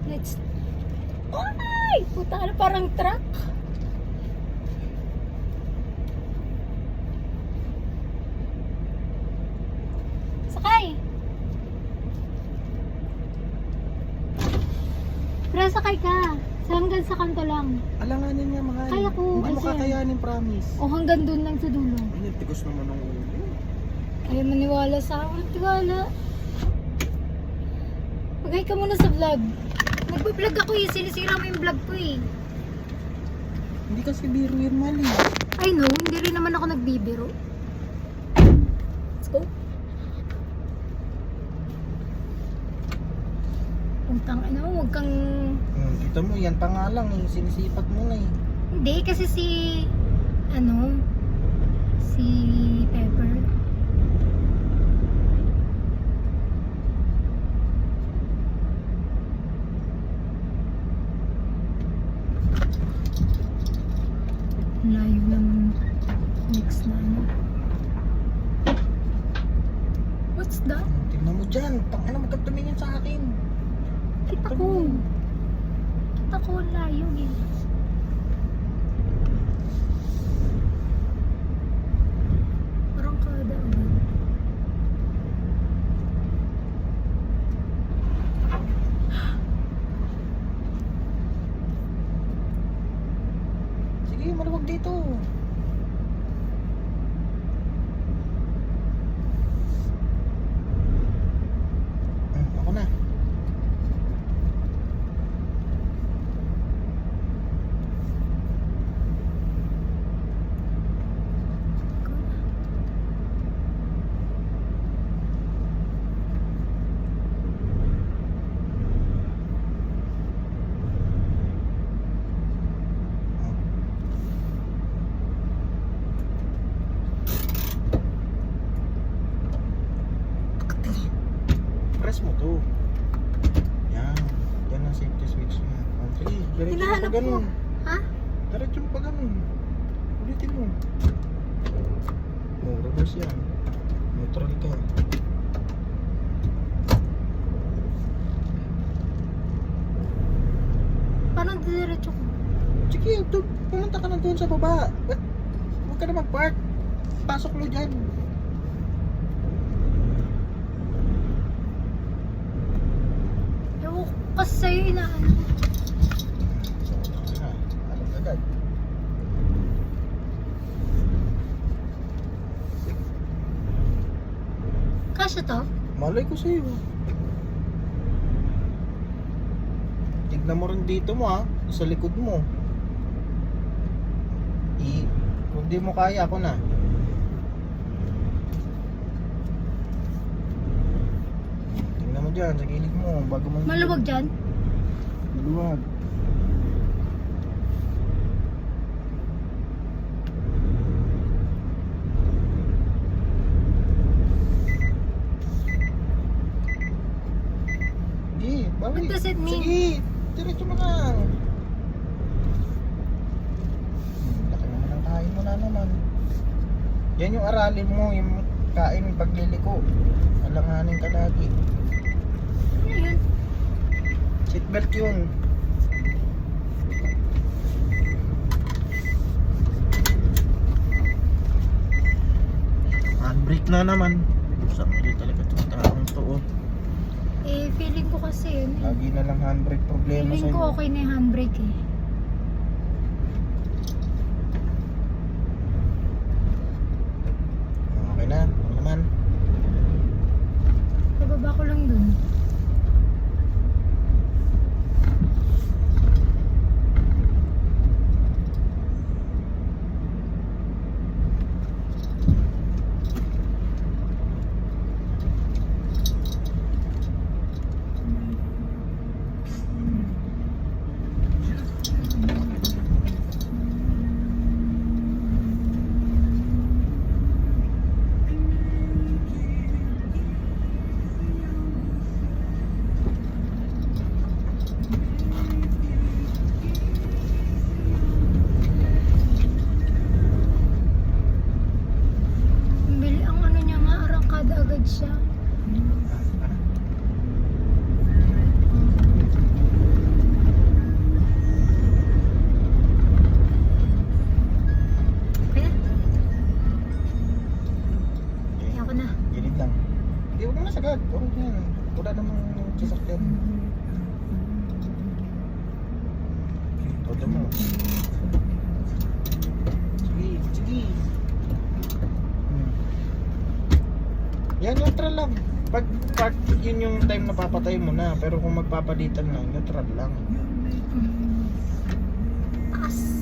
Let's... Ay! Puta ka na, parang truck. Sakay! Pero sakay ka. Hanggang sa kanto lang. Alanganin nga, mahal. Kaya ko, Hindi mo kasi- kakayanin, promise. O hanggang dun lang sa dulo. Ay, tigas naman ng ulo. Ayaw maniwala sa akin. Tiwala. Magay ka muna sa vlog. Nagpa-vlog ako eh. Sinisira mo yung vlog ko eh. Hindi kasi biro yun, mali. I know, hindi rin naman ako nagbibiro. Let's go. Puntang ano, huwag kang... Kita mo, yan pa nga lang eh. Sinisipat mo na eh. Hindi, kasi si... Ano? Si Pepper. Layo ng next na ano. What's that? Tingnan mo dyan. Tangina mo ka tumingin sa akin. Kita ko. Kita ko ang layo eh. Parang kada agad. Sige, maluwag dito. Ako na. Press mo to. Yan. Yan ang safety switch niya. Oh, sige, diretso mo pa Hinahanap ko. ganun. Ha? Diretso mo pa ganun. Ulitin mo. Oh, reverse yan. Neutral ka. Parang diretso ko. Sige, pumunta ka na doon sa baba. Ba't huwag ka na mag-park? Pasok lo dyan. Ewan ko kasi sa'yo inaano. So, alam agad. Kasya to? Malay ko sa'yo. Tignan mo rin dito mo ha, sa likod mo. Kung di mo kaya, ako na. Tignan mo dyan, sa gilid mo, bago mo... Maluwag dyan? Maluwag. Sige, bawi. What does it mean? Sige, diretso mo lang. Laki naman ang kain mo na naman. Yan yung aralin mo, yung kain yung pagliliko. Alanganin ka lagi. Ano yun? Seatbelt yun. Handbrake na naman. Saan mo din talaga itong taong to, oh. Eh, feeling ko kasi yun. Lagi na lang handbrake problema Feeling sa'yo. ko okay na yung handbrake eh. Okay na, ano naman? Nababa ko lang dun. sagad. Oo yan. Wala namang sasakyan. Todo mo. Sige, sige. Yan, neutral lang. Pag park, yun yung time na papatay mo na. Pero kung magpapalitan lang, neutral lang. Taas.